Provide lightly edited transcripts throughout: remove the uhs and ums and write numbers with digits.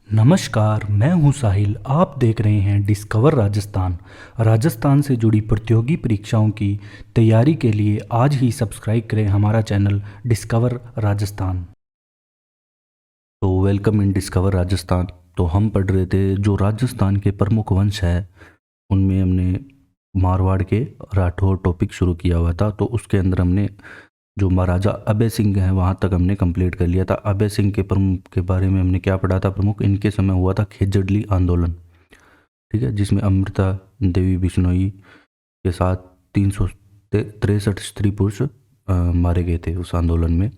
नमस्कार, मैं हूं साहिल। आप देख रहे हैं डिस्कवर राजस्थान। राजस्थान से जुड़ी प्रतियोगी परीक्षाओं की तैयारी के लिए आज ही सब्सक्राइब करें हमारा चैनल डिस्कवर राजस्थान। तो वेलकम इन डिस्कवर राजस्थान। तो हम पढ़ रहे थे जो राजस्थान के प्रमुख वंश है, उनमें हमने मारवाड़ के राठौर टॉपिक शुरू किया हुआ था। तो उसके अंदर हमने जो महाराजा अभय सिंह हैं वहाँ तक हमने कंप्लीट कर लिया था। अभय सिंह के प्रमुख के बारे में हमने क्या पढ़ा था? प्रमुख इनके समय हुआ था खेजड़ली आंदोलन, ठीक है, जिसमें अमृता देवी बिश्नोई के साथ 363 स्त्री पुरुष मारे गए थे उस आंदोलन में।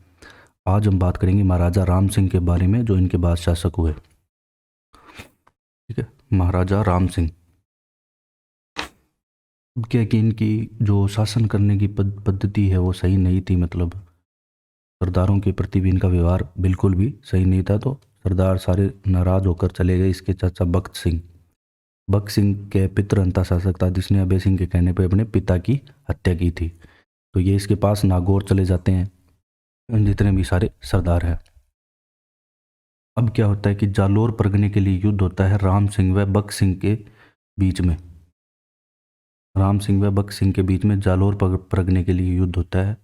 आज हम बात करेंगे महाराजा राम सिंह के बारे में, जो इनके बाद शासक हुए। ठीक है, महाराजा राम सिंह क्या कि इनकी जो शासन करने की पद्धति है वो सही नहीं थी। मतलब सरदारों के प्रति भी इनका व्यवहार बिल्कुल भी सही नहीं था। तो सरदार सारे नाराज होकर चले गए। इसके चाचा बख्त सिंह के पितृ अंता शासक था, जिसने अभय सिंह के कहने पर अपने पिता की हत्या की थी। तो ये इसके पास नागौर चले जाते हैं जितने भी सारे सरदार हैं। अब क्या होता है कि जालोर परगने के लिए युद्ध होता है राम सिंह व बख्त सिंह के बीच में। राम सिंह व बख्त सिंह के बीच में जालोर परगने के लिए युद्ध होता है,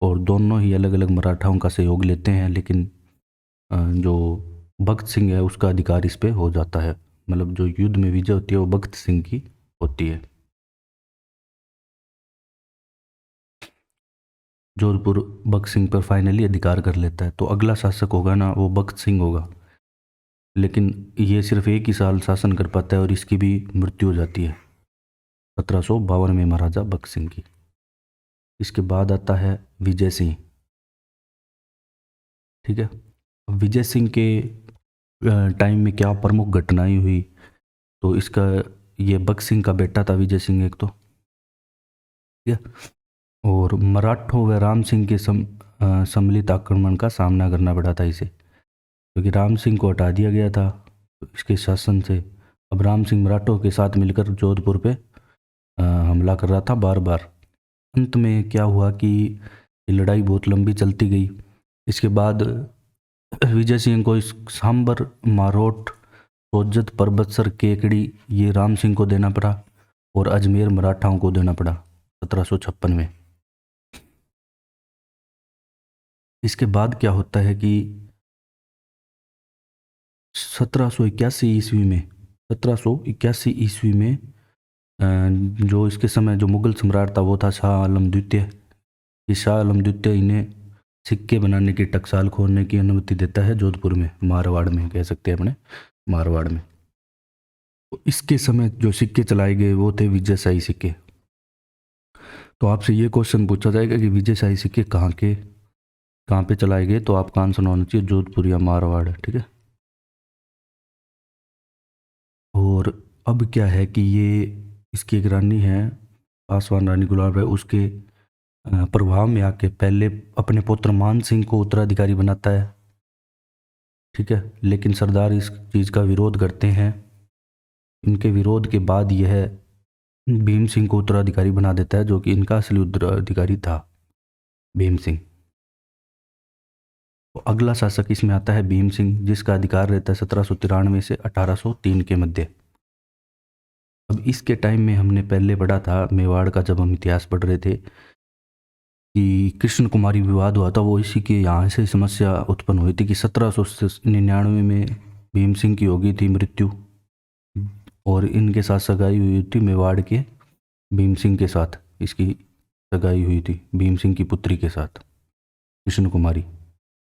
और दोनों ही अलग अलग मराठाओं का सहयोग लेते हैं। लेकिन जो बख्त सिंह है उसका अधिकार इस पे हो जाता है। मतलब जो युद्ध में विजय होती है वो बख्त सिंह की होती है। जोधपुर बख्त सिंह पर फाइनली अधिकार कर लेता है। तो अगला शासक होगा ना, वो बख्त सिंह होगा। लेकिन ये सिर्फ एक ही साल शासन कर पाता है और इसकी भी मृत्यु हो जाती है 1752 में महाराजा बख्त सिंह की। इसके बाद आता है विजय सिंह। ठीक है, विजय सिंह के टाइम में क्या प्रमुख घटनाएं हुई? तो इसका ये बख्त सिंह का बेटा था विजय सिंह एक, तो ठीक है। और मराठों व राम सिंह के सम्मिलित आक्रमण का सामना करना पड़ा था इसे, क्योंकि राम सिंह को हटा दिया गया था इसके शासन से। अब राम सिंह मराठों के साथ मिलकर जोधपुर पे हमला कर रहा था बार बार। अंत में क्या हुआ कि ये लड़ाई बहुत लंबी चलती गई। इसके बाद विजय सिंह को इस सांबर, मारोट, सोजत, परबतसर, केकड़ी ये राम सिंह को देना पड़ा, और अजमेर मराठाओं को देना पड़ा 1756 में। इसके बाद क्या होता है कि 1781 ईस्वी में 1781 ईस्वी में जो इसके समय जो मुगल सम्राट था वो था शाह आलम द्वितीय। ये शाह आलम द्वितीय इन्हें सिक्के बनाने की, टकसाल खोलने की अनुमति देता है जोधपुर में, मारवाड़ में कह सकते हैं अपने, मारवाड़ में। तो इसके समय जो सिक्के चलाए गए वो थे विजयशाही सिक्के। तो आपसे ये क्वेश्चन पूछा जाएगा कि विजयशाही सिक्के कहाँ पे चलाए गए, तो आपका आंसर होना चाहिए जोधपुर या मारवाड़। ठीक है। और अब क्या है कि ये इसकी एक रानी है पासवान रानी गुलाब राय, उसके प्रभाव में आके पहले अपने पुत्र मान सिंह को उत्तराधिकारी बनाता है। ठीक है, लेकिन सरदार इस चीज़ का विरोध करते हैं। इनके विरोध के बाद यह भीम सिंह को उत्तराधिकारी बना देता है, जो कि इनका असली उत्तराधिकारी था, भीम सिंह। तो अगला शासक इसमें आता है भीम सिंह, जिसका अधिकार रहता है 1793 से 1803 के मध्य। अब इसके टाइम में हमने पहले पढ़ा था मेवाड़ का, जब हम इतिहास पढ़ रहे थे, कि कृष्ण कुमारी विवाद हुआ था। वो इसी के यहाँ से समस्या उत्पन्न हुई थी कि 1799 में भीम सिंह की हो गई थी मृत्यु, और इनके साथ सगाई हुई थी मेवाड़ के भीम सिंह के साथ। इसकी सगाई हुई थी भीम सिंह की पुत्री के साथ, कृष्ण कुमारी।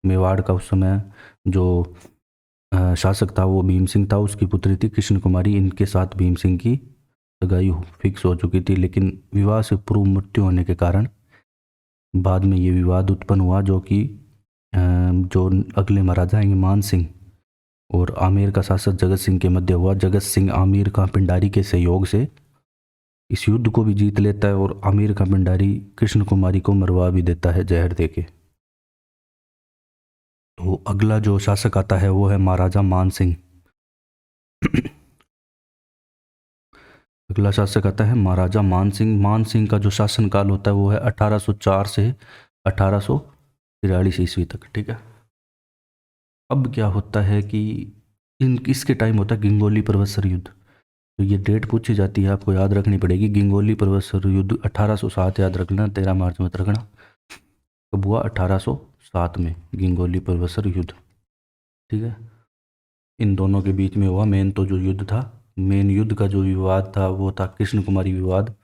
मेवाड़ का उस समय जो शासक था वो भीम सिंह था, उसकी पुत्री थी कृष्ण कुमारी। इनके साथ भीम सिंह की सगाई फिक्स हो चुकी थी, लेकिन विवाह से पूर्व मृत्यु होने के कारण बाद में ये विवाद उत्पन्न हुआ, जो कि जो अगले महाराजा आएंगे मान सिंह और आमेर का शासक जगत सिंह के मध्य हुआ। जगत सिंह आमेर का पिंडारी के सहयोग से इस युद्ध को भी जीत लेता है, और आमेर का पिंडारी कृष्ण कुमारी को मरवा भी देता है जहर देके। तो अगला जो शासक आता है वो है महाराजा मान सिंह। अगला शासक आता है महाराजा मान सिंह। मान सिंह का जो शासनकाल होता है वो है 1804 से 1843 ईस्वी तक। ठीक है। अब क्या होता है कि इसके टाइम होता है गंगोली पर्वत युद्ध। तो ये डेट पूछी जाती है, आपको याद रखनी पड़ेगी। गंगोली पर्वत युद्ध 1807 याद रखना, 13 मार्च मत रखना। कब हुआ? 1807 में गंगोली पर्वत युद्ध। ठीक है, इन दोनों के बीच में हुआ। मेन तो जो युद्ध था, मेन युद्ध का जो विवाद था वो था कृष्ण कुमारी विवाद।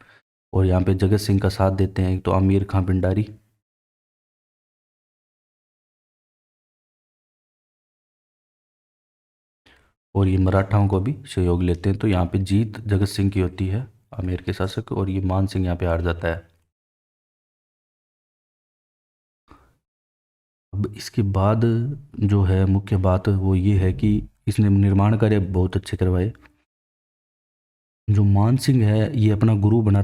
और यहाँ पे जगत सिंह का साथ देते हैं एक तो आमिर खां पिंडारी, और ये मराठाओं को भी सहयोग लेते हैं। तो यहाँ पे जीत जगत सिंह की होती है, आमेर के शासक, और ये मान सिंह यहाँ पे हार जाता है। अब इसके बाद जो है मुख्य बात वो ये है कि इसने निर्माण कार्य बहुत अच्छे करवाए। जो मान सिंह है ये अपना गुरु बना,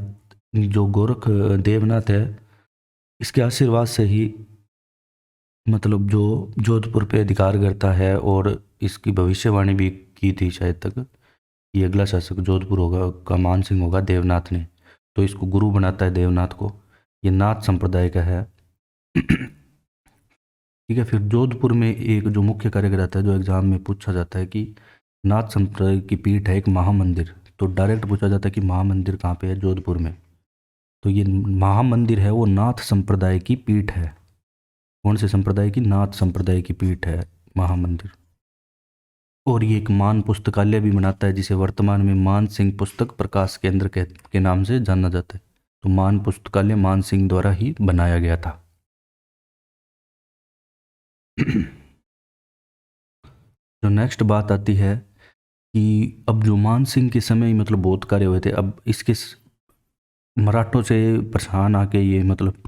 जो गोरख देवनाथ है इसके आशीर्वाद से ही मतलब जो जोधपुर पे अधिकार करता है, और इसकी भविष्यवाणी भी की थी शायद तक, ये अगला शासक जोधपुर होगा का मान सिंह होगा देवनाथ ने। तो इसको गुरु बनाता है देवनाथ को। ये नाथ संप्रदाय का है। ठीक है, फिर जोधपुर में एक जो मुख्य कार्य रहता है जो एग्जाम में पूछा जाता है कि नाथ संप्रदाय की पीठ है एक महामंदिर। तो डायरेक्ट पूछा जाता है कि महामंदिर कहाँ पे है? जोधपुर में। तो ये महामंदिर है वो नाथ संप्रदाय की पीठ है। कौन से संप्रदाय की? नाथ संप्रदाय की पीठ है महामंदिर। और ये एक मान पुस्तकालय भी बनाता है जिसे वर्तमान में मान सिंह पुस्तक प्रकाश केंद्र के नाम से जाना जाता है। तो मान पुस्तकालय मान सिंह द्वारा ही बनाया गया था। जो नेक्स्ट बात आती है कि अब जो मान सिंह के समय ही मतलब बहुत कार्य हुए थे। अब इसके मराठों से परेशान आके ये मतलब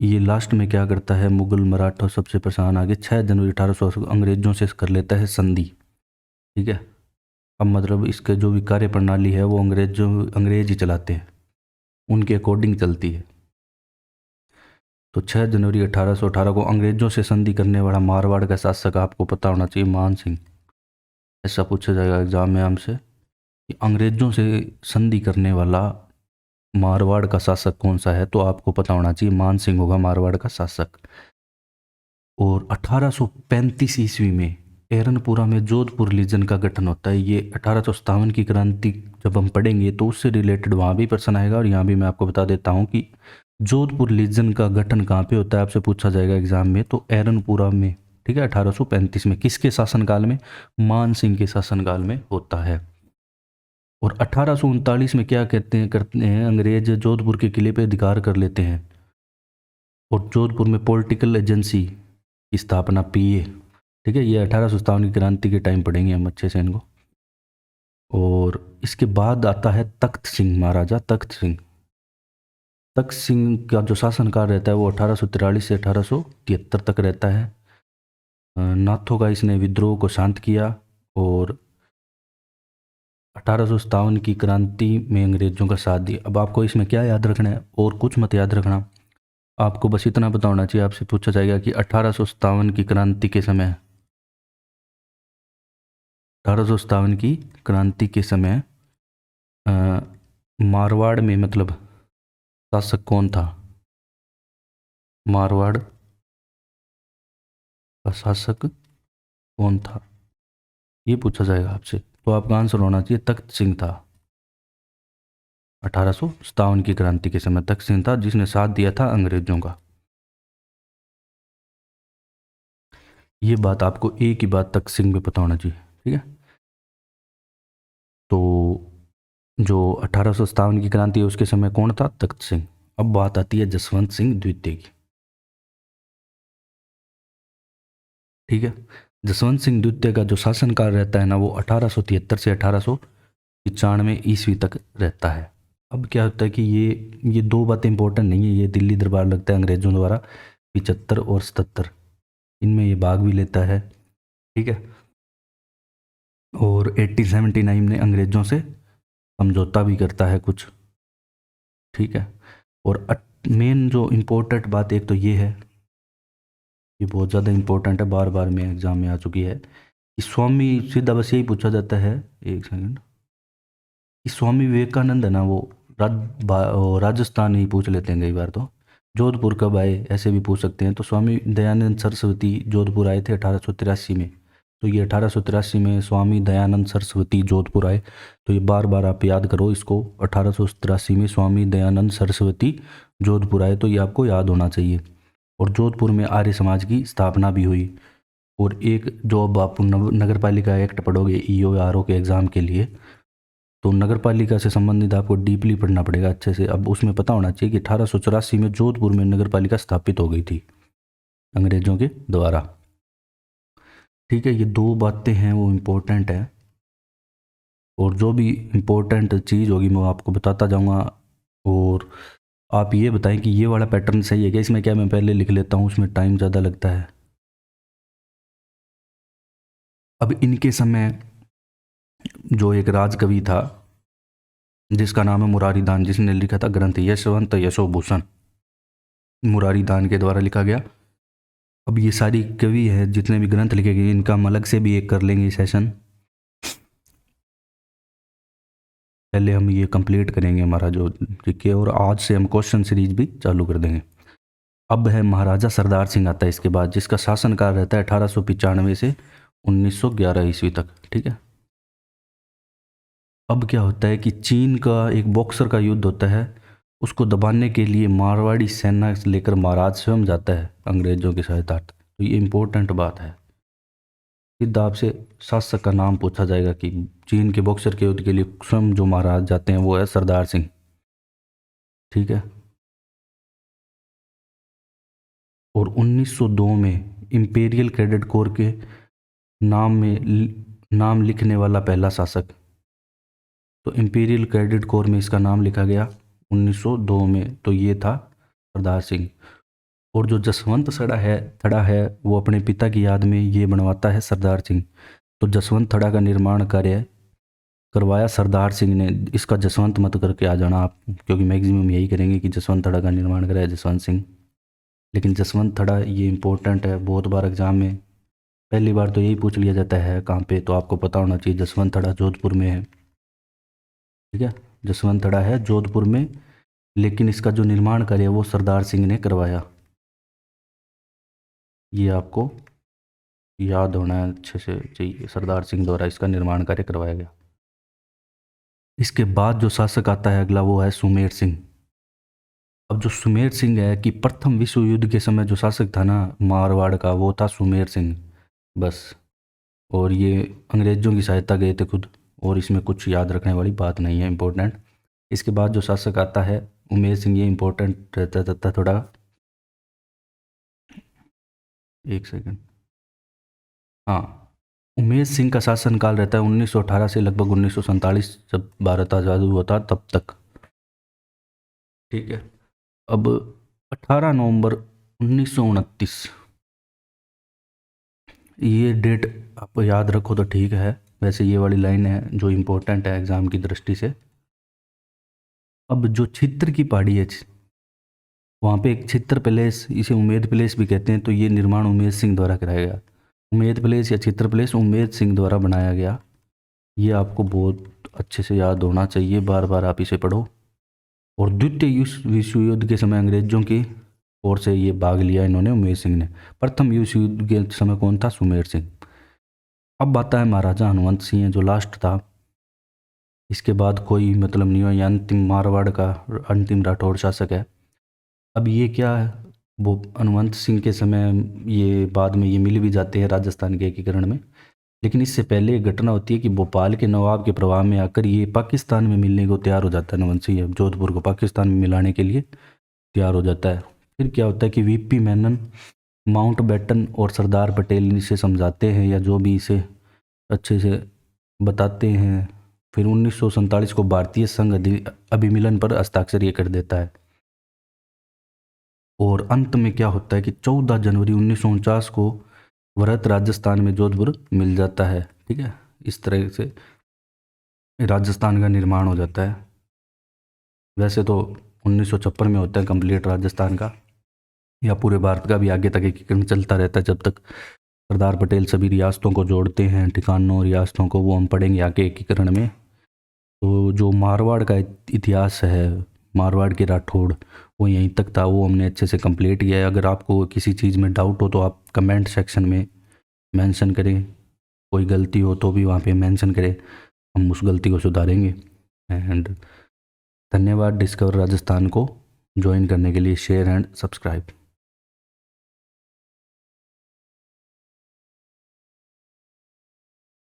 ये लास्ट में क्या करता है, मुगल मराठा सबसे परेशान आके 6 जनवरी 1800 अंग्रेजों से कर लेता है संधि। ठीक है, अब मतलब इसके जो भी कार्य प्रणाली है वो अंग्रेज ही चलाते हैं, उनके अकॉर्डिंग चलती है। तो 6 जनवरी 1818 को अंग्रेजों से संधि करने वाला मारवाड़ का शासक आपको पता होना चाहिए मान सिंह। ऐसा पूछा जाएगा एग्जाम में हमसे कि अंग्रेजों से संधि करने वाला मारवाड़ का शासक कौन सा है, तो आपको पता होना चाहिए मान सिंह होगा मारवाड़ का शासक। और 1835 ईस्वी में एरनपुरा में जोधपुर लीजन का गठन होता है। ये 1857 की क्रांति जब हम पढ़ेंगे तो उससे रिलेटेड वहाँ भी प्रश्न आएगा। और यहाँ भी मैं आपको बता देता हूँ कि जोधपुर लीजन का गठन कहाँ पे होता है, आपसे पूछा जाएगा एग्जाम में। तो एरनपुरा में। ठीक है, 1835 में। किसके शासनकाल में? मान सिंह के शासनकाल में होता है। और 1839 में क्या करते हैं अंग्रेज जोधपुर के किले पे अधिकार कर लेते हैं, और जोधपुर में पॉलिटिकल एजेंसी की स्थापना पीए। ठीक है, ये 1857 की क्रांति के टाइम पढ़ेंगे हम अच्छे से इनको। और इसके बाद आता है तख्त सिंह, महाराजा तख्त सिंह। तख्त सिंह का जो शासनकाल रहता है वो 1843 से 1873 तक रहता है। नाथों का इसने विद्रोह को शांत किया, और 1857 की क्रांति में अंग्रेजों का साथ दिया। अब आपको इसमें क्या याद रखना है और कुछ मत याद रखना, आपको बस इतना पता होना चाहिए। आपसे पूछा जाएगा कि 1857 की क्रांति के समय, 1857 की क्रांति के समय मारवाड़ में मतलब शासक कौन था? मारवाड़ का शासक कौन था, ये पूछा जाएगा आपसे। तो आपका आंसर होना चाहिए तख्त सिंह था। 1857 की क्रांति के समय तख्त सिंह था जिसने साथ दिया था अंग्रेजों का। ये बात आपको एक ही बात तख्त सिंह में पता होना चाहिए। ठीक है, तो जो 1857 की क्रांति है उसके समय कौन था? तख्त सिंह। अब बात आती है जसवंत सिंह द्वितीय की। ठीक है, जसवंत सिंह द्वितीय का जो शासनकाल रहता है ना वो 1873 से 1895 ईस्वी तक रहता है। अब क्या होता है कि ये दो बातें इंपॉर्टेंट नहीं है। ये दिल्ली दरबार लगता है अंग्रेजों द्वारा 75 और 77, इनमें ये भाग भी लेता है। ठीक है, और 1879 में अंग्रेजों से समझौता भी करता है कुछ। ठीक है, और मेन जो इम्पोर्टेंट बात एक तो ये है, ये बहुत ज़्यादा इम्पोर्टेंट है, बार बार में एग्जाम में आ चुकी है कि स्वामी, सीधा बस यही पूछा जाता है, एक सेकंड, कि स्वामी विवेकानंद है ना वो राजस्थान ही पूछ लेते हैं कई बार। तो जोधपुर कब आए ऐसे भी पूछ सकते हैं। तो स्वामी दयानंद सरस्वती जोधपुर आए थे 1883 में। तो ये 1883 में स्वामी दयानंद सरस्वती जोधपुर आए। तो ये बार बार आप याद करो इसको, 1883 में स्वामी दयानंद सरस्वती जोधपुर आए, तो ये आपको याद होना चाहिए। और जोधपुर में आर्य समाज की स्थापना भी हुई। और एक जो अब आप नगर पालिका एक्ट पढ़ोगे ईओ आरओ के एग्ज़ाम के लिए, तो नगर पालिका से संबंधित आपको डीपली पढ़ना पड़ेगा अच्छे से। अब उसमें पता होना चाहिए कि 1884 में जोधपुर में नगर पालिका स्थापित हो गई थी अंग्रेजों के द्वारा। ठीक है, ये दो बातें हैं वो इम्पोर्टेंट है, और जो भी इम्पोर्टेंट चीज़ होगी मैं आपको बताता जाऊँगा। और आप ये बताएं कि ये वाला पैटर्न सही है क्या, इसमें क्या मैं पहले लिख लेता हूँ, उसमें टाइम ज़्यादा लगता है। अब इनके समय जो एक राजकवि था जिसका नाम है मुरारी दान, जिसने लिखा था ग्रंथ यशवंत यशोभूषण, मुरारी दान के द्वारा लिखा गया। अब ये सारी कवि है जितने भी ग्रंथ लिखे गए, इनका हम अलग से भी एक कर लेंगे सेशन। पहले हम ये कंप्लीट करेंगे हमारा जो ठीक है, और आज से हम क्वेश्चन सीरीज भी चालू कर देंगे। अब है महाराजा सरदार सिंह आता है इसके बाद, जिसका शासनकाल रहता है 1895 से 1911 ईस्वी तक। ठीक है, अब क्या होता है कि चीन का एक बॉक्सर का युद्ध होता है, उसको दबाने के लिए मारवाड़ी सेना लेकर महाराज स्वयं जाता है अंग्रेजों की सहायता। तो ये इम्पोर्टेंट बात है, सीधा आपसे शासक का नाम पूछा जाएगा कि चीन के बॉक्सर के युद्ध के लिए स्वयं जो महाराज जाते हैं वो है सरदार सिंह। ठीक है, और 1902 में इंपीरियल कैडेट कोर के नाम लिखने वाला पहला शासक, तो इंपीरियल कैडेट कोर में इसका नाम लिखा गया 1902 में, तो ये था सरदार सिंह। और जो जसवंत थड़ा है वो अपने पिता की याद में ये बनवाता है सरदार सिंह। तो जसवंत थड़ा का निर्माण कार्य करवाया सरदार सिंह ने। इसका जसवंत मत करके आ जाना आप, क्योंकि मैक्सिमम यही करेंगे कि जसवंत थड़ा का निर्माण कराया जसवंत सिंह। लेकिन जसवंत थड़ा ये इंपॉर्टेंट है, बहुत बार एग्जाम में पहली बार तो यही पूछ लिया जाता है कहाँ पे, तो आपको पता होना चाहिए जसवंत थड़ा जोधपुर में है। ठीक है, जसवंत थड़ा है जोधपुर में, लेकिन इसका जो निर्माण कार्य है वो सरदार सिंह ने करवाया। ये आपको याद होना अच्छे से चाहिए, सरदार सिंह द्वारा इसका निर्माण कार्य करवाया गया। इसके बाद जो शासक आता है अगला वो है सुमेर सिंह। अब जो सुमेर सिंह है कि प्रथम विश्व युद्ध के समय जो शासक था ना मारवाड़ का, वो था सुमेर सिंह बस। और ये अंग्रेजों की सहायता गए थे खुद, और इसमें कुछ याद रखने वाली बात नहीं है इम्पोर्टेंट। इसके बाद जो शासक आता है उमेर सिंह, ये इम्पोर्टेंट रहता था थोड़ा, एक सेकंड। हाँ, उमेर सिंह का शासनकाल रहता है 1918 से लगभग 1947, जब भारत आज़ाद हुआ था तब तक। ठीक है, अब 18 नवंबर 1929, ये डेट आप याद रखो तो ठीक है। वैसे ये वाली लाइन है जो इम्पोर्टेंट है एग्ज़ाम की दृष्टि से। अब जो छित्र की पहाड़ी है वहाँ पे एक छित्र पैलेस, इसे उमेद पैलेस भी कहते हैं, तो ये निर्माण उमेद सिंह द्वारा कराया गया। उमेद पैलेस या छित्र पैलेस उमेद सिंह द्वारा बनाया गया। ये आपको बहुत अच्छे से याद होना चाहिए, बार बार आप इसे पढ़ो। और द्वितीय विश्व युद्ध के समय अंग्रेजों की ओर से ये भाग लिया इन्होंने उमेर सिंह ने। प्रथम विश्व युद्ध के समय कौन था, सुमेर सिंह। अब आता है महाराजा हनुमंत सिंह जो लास्ट था, इसके बाद कोई मतलब नहीं हो, ये अंतिम मारवाड़ का अंतिम राठौड़ शासक है। अब ये क्या है, वो हनुमंत सिंह के समय ये बाद में ये मिल भी जाते हैं राजस्थान के एकीकरण में। लेकिन इससे पहले एक घटना होती है कि भोपाल के नवाब के प्रभाव में आकर ये पाकिस्तान में मिलने को तैयार हो जाता है। हनुमंत सिंह जोधपुर को पाकिस्तान में मिलाने के लिए तैयार हो जाता है। फिर क्या होता है कि वीपी मेनन, माउंट बेटन और सरदार पटेल इसे समझाते हैं, या जो भी इसे अच्छे से बताते हैं। फिर 1947 को भारतीय संघ अभिमिलन पर हस्ताक्षर ये कर देता है। और अंत में क्या होता है कि 14 जनवरी 1949 को भरत राजस्थान में जोधपुर मिल जाता है। ठीक है, इस तरह से राजस्थान का निर्माण हो जाता है। वैसे तो 1956 में होता है कंप्लीट राजस्थान का, या पूरे भारत का भी आगे तक एकीकरण चलता रहता है जब तक सरदार पटेल सभी रियासतों को जोड़ते हैं, ठिकानों रियासतों को, वो हम पढ़ेंगे आगे एकीकरण में। तो जो मारवाड़ का इतिहास है, मारवाड़ के राठौड़, वो यहीं तक था, वो हमने अच्छे से कंप्लीट किया है। अगर आपको किसी चीज़ में डाउट हो तो आप कमेंट सेक्शन में मेंशन करें। कोई गलती हो तो भी वहाँ पे मेंशन करें, हम उस गलती को सुधारेंगे। एंड धन्यवाद डिस्कवर राजस्थान को ज्वाइन करने के लिए। Share and subscribe.